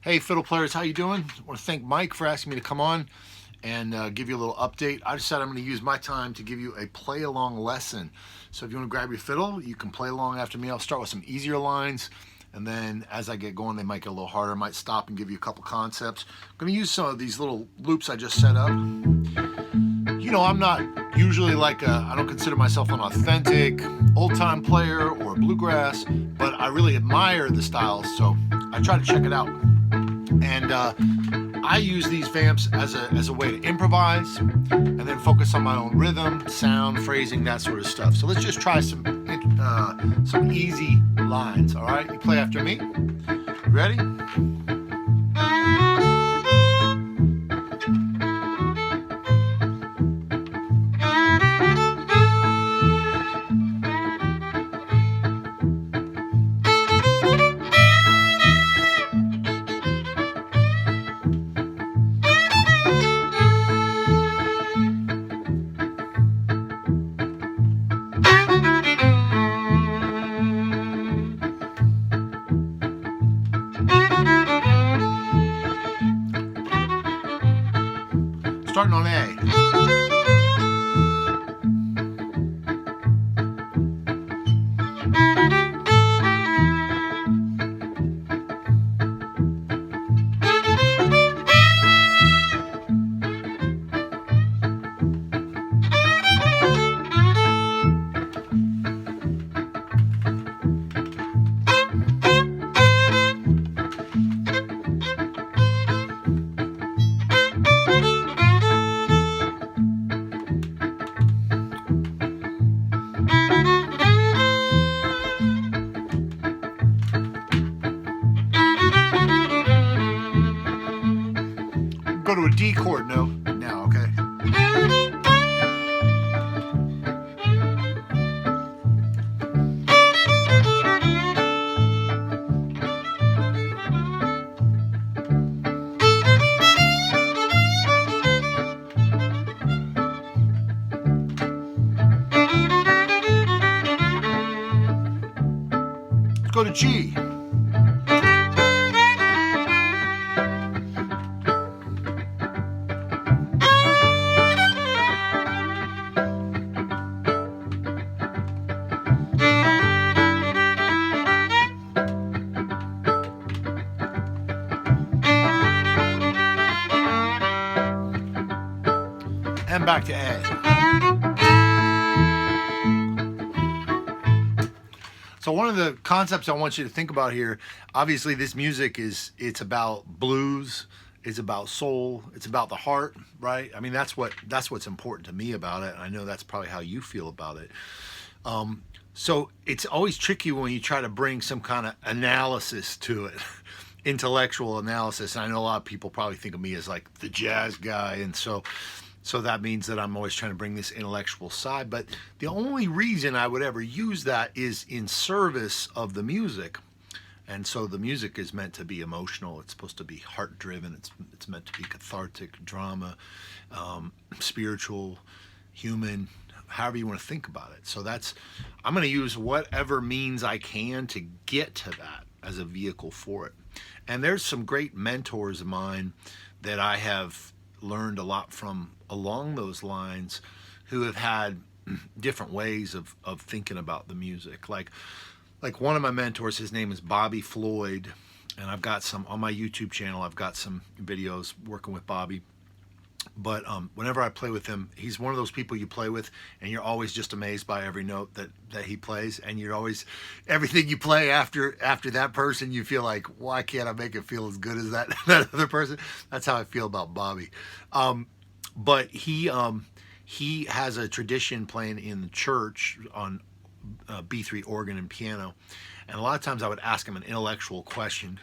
Hey fiddle players, how you doing? I want to thank Mike for asking me to come on and give you a little update. I decided I'm going to use my time to give you a play along lesson. So if you want to grab your fiddle, you can play along after me. I'll start with some easier lines, and then as I get going they might get a little harder. I might stop and give you a couple concepts. I'm going to use some of these little loops I just set up. You know, I'm not usually I don't consider myself an authentic old-time player or bluegrass, but I really admire the styles, so I try to check it out. And I use these vamps as a way to improvise and then focus on my own rhythm, sound, phrasing, that sort of stuff. So let's just try some easy lines, all right? You play after me. Ready? Starting on A. Go to a D chord now, okay? Let's go to G. And back to A. So one of the concepts I want you to think about here, obviously this music it's about blues, it's about soul, it's about the heart, right? I mean, that's what's important to me about it. And I know that's probably how you feel about it. So it's always tricky when you try to bring some kind of analysis to it, intellectual analysis. And I know a lot of people probably think of me as like the jazz guy, and so that means that I'm always trying to bring this intellectual side. But the only reason I would ever use that is in service of the music. And so the music is meant to be emotional. It's supposed to be heart-driven. It's meant to be cathartic, drama, spiritual, human, however you want to think about it. So I'm going to use whatever means I can to get to that as a vehicle for it. And there's some great mentors of mine that I have learned a lot from along those lines, who have had different ways of thinking about the music. Like one of my mentors, his name is Bobby Floyd, and I've got some on my YouTube channel. I've got some videos working with Bobby. But whenever I play with him, he's one of those people you play with and you're always just amazed by every note that he plays, and you're always, everything you play after that person, you feel like, why can't I make it feel as good as that other person? That's how I feel about Bobby. But he has a tradition playing in the church on B3 organ and piano, and a lot of times I would ask him an intellectual question,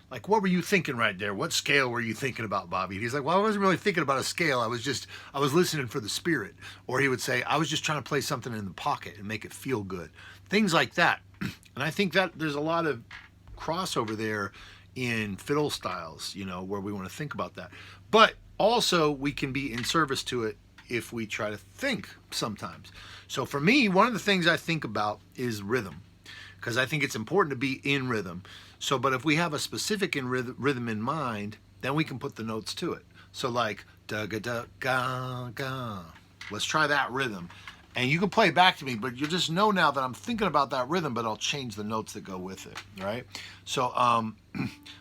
like, what were you thinking right there? What scale were you thinking about, Bobby? And he's like, well, I wasn't really thinking about a scale. I was listening for the spirit. Or he would say, I was just trying to play something in the pocket and make it feel good. Things like that. And I think that there's a lot of crossover there in fiddle styles, you know, where we want to think about that. But also we can be in service to it if we try to think sometimes. So for me, one of the things I think about is rhythm. because I think it's important to be in rhythm. So, but if we have a specific rhythm in mind, then we can put the notes to it. So like da ga da ga ga. Let's try that rhythm. And you can play it back to me, but you'll just know now that I'm thinking about that rhythm, but I'll change the notes that go with it, right? So,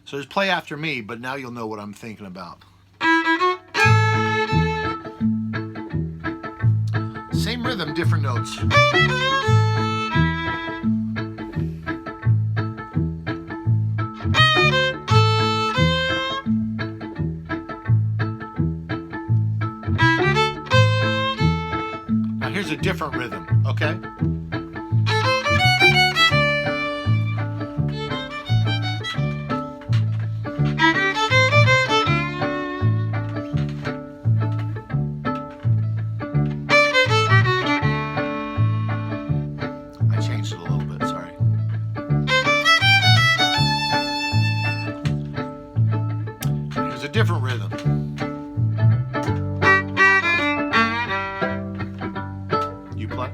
so just play after me, but now you'll know what I'm thinking about. Same rhythm, different notes. Now here's a different rhythm, okay? I changed it a little bit, sorry. Here's a different rhythm. You play.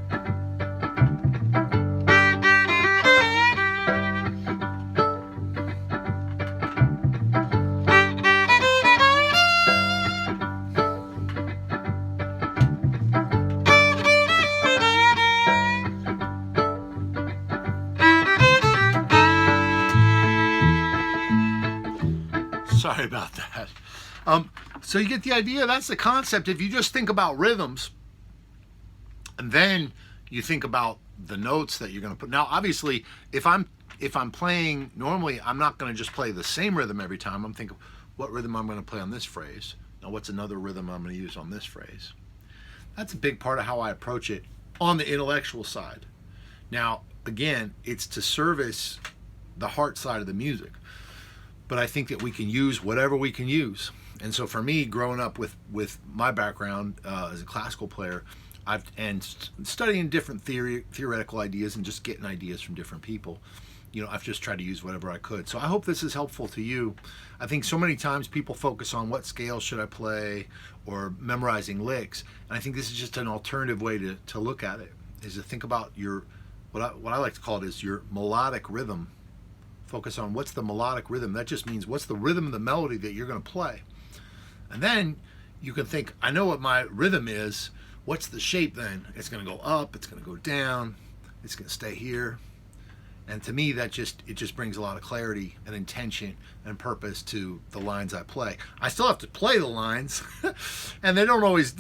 Sorry about that. So you get the idea. That's the concept. If you just think about rhythms, and then you think about the notes that you're going to put. Now, obviously, if I'm playing normally, I'm not going to just play the same rhythm every time. I'm thinking, what rhythm I'm going to play on this phrase? Now, what's another rhythm I'm going to use on this phrase? That's a big part of how I approach it on the intellectual side. Now, again, it's to service the heart side of the music. But I think that we can use whatever we can use. And so for me, growing up with my background as a classical player, studying different theoretical ideas and just getting ideas from different people, I've just tried to use whatever I could. So I hope this is helpful to you. I think so many times people focus on what scale should I play or memorizing licks. And I think this is just an alternative way to look at it, is to think about what I like to call it is your melodic rhythm. Focus on what's the melodic rhythm. That just means what's the rhythm of the melody that you're going to play. And then you can think, I know what my rhythm is. What's the shape then? It's going to go up, it's going to go down, it's going to stay here. And to me, it just brings a lot of clarity and intention and purpose to the lines I play. I still have to play the lines, and they're not always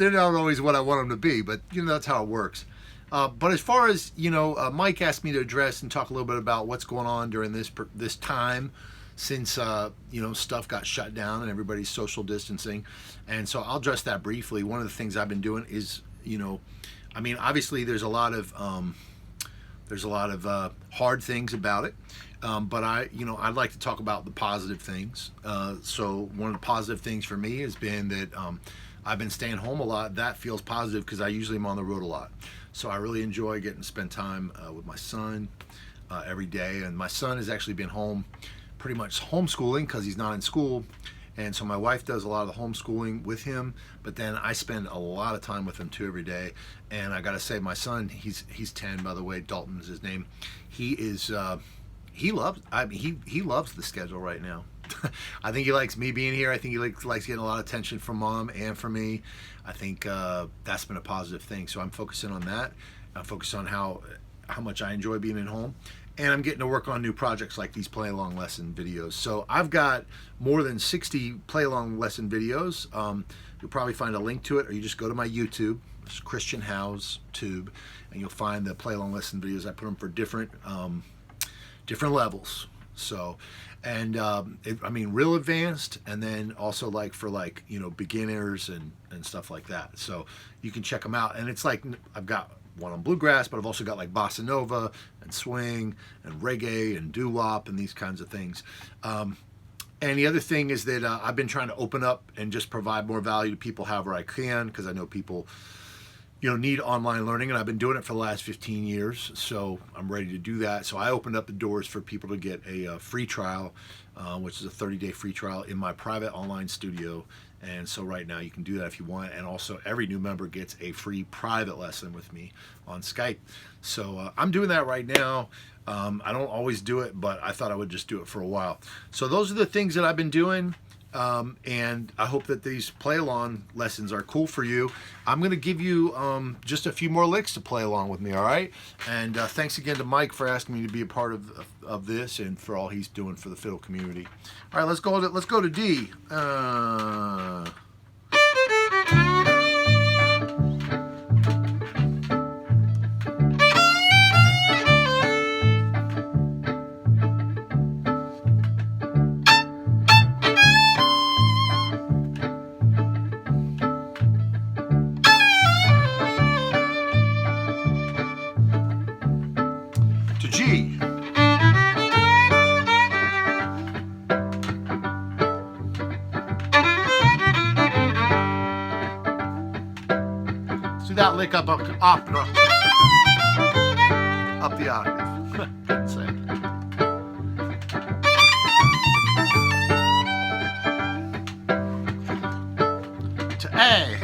what I want them to be, but that's how it works. But as far as, Mike asked me to address and talk a little bit about what's going on during this time since, stuff got shut down and everybody's social distancing. And so I'll address that briefly. One of the things I've been doing is, obviously there's a lot of hard things about it. But I'd like to talk about the positive things. So one of the positive things for me has been that I've been staying home a lot. That feels positive because I usually am on the road a lot. So I really enjoy getting to spend time with my son every day. And my son has actually been home pretty much homeschooling because he's not in school. And so my wife does a lot of the homeschooling with him, but then I spend a lot of time with him too every day. And I got to say, my son, he's 10, by the way, Dalton is his name. He loves the schedule right now. I think he likes me being here. I think he likes getting a lot of attention from Mom and from me. I think that's been a positive thing. So I'm focusing on that. I'm focused on how much I enjoy being at home. And I'm getting to work on new projects like these play-along lesson videos. So I've got more than 60 play-along lesson videos. You'll probably find a link to it, or you just go to my YouTube. It's Christian Howe's Tube, and you'll find the play-along lesson videos. I put them for different levels. So, and real advanced, and then also for beginners and stuff like that. So you can check them out. And it's like I've got one on bluegrass, but I've also got like bossa nova and swing and reggae and doo-wop and these kinds of things. And the other thing is that I've been trying to open up and just provide more value to people however I can, because I know people need online learning, and I've been doing it for the last 15 years, so I'm ready to do that. So I opened up the doors for people to get a free trial, which is a 30-day free trial in my private online studio. And so right now you can do that if you want. And also every new member gets a free private lesson with me on Skype. So I'm doing that right now. I don't always do it, but I thought I would just do it for a while. So those are the things that I've been doing. And I hope that these play along lessons are cool for you. I'm going to give you just a few more licks to play along with me, all right? And thanks again to Mike for asking me to be a part of this and for all he's doing for the fiddle community. All right, let's go to D. To G. Let's do that lick up the octave. Let's say. To A.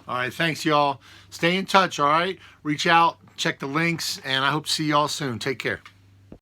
All right, thanks, y'all. Stay in touch, all right? Reach out, check the links, and I hope to see y'all soon. Take care.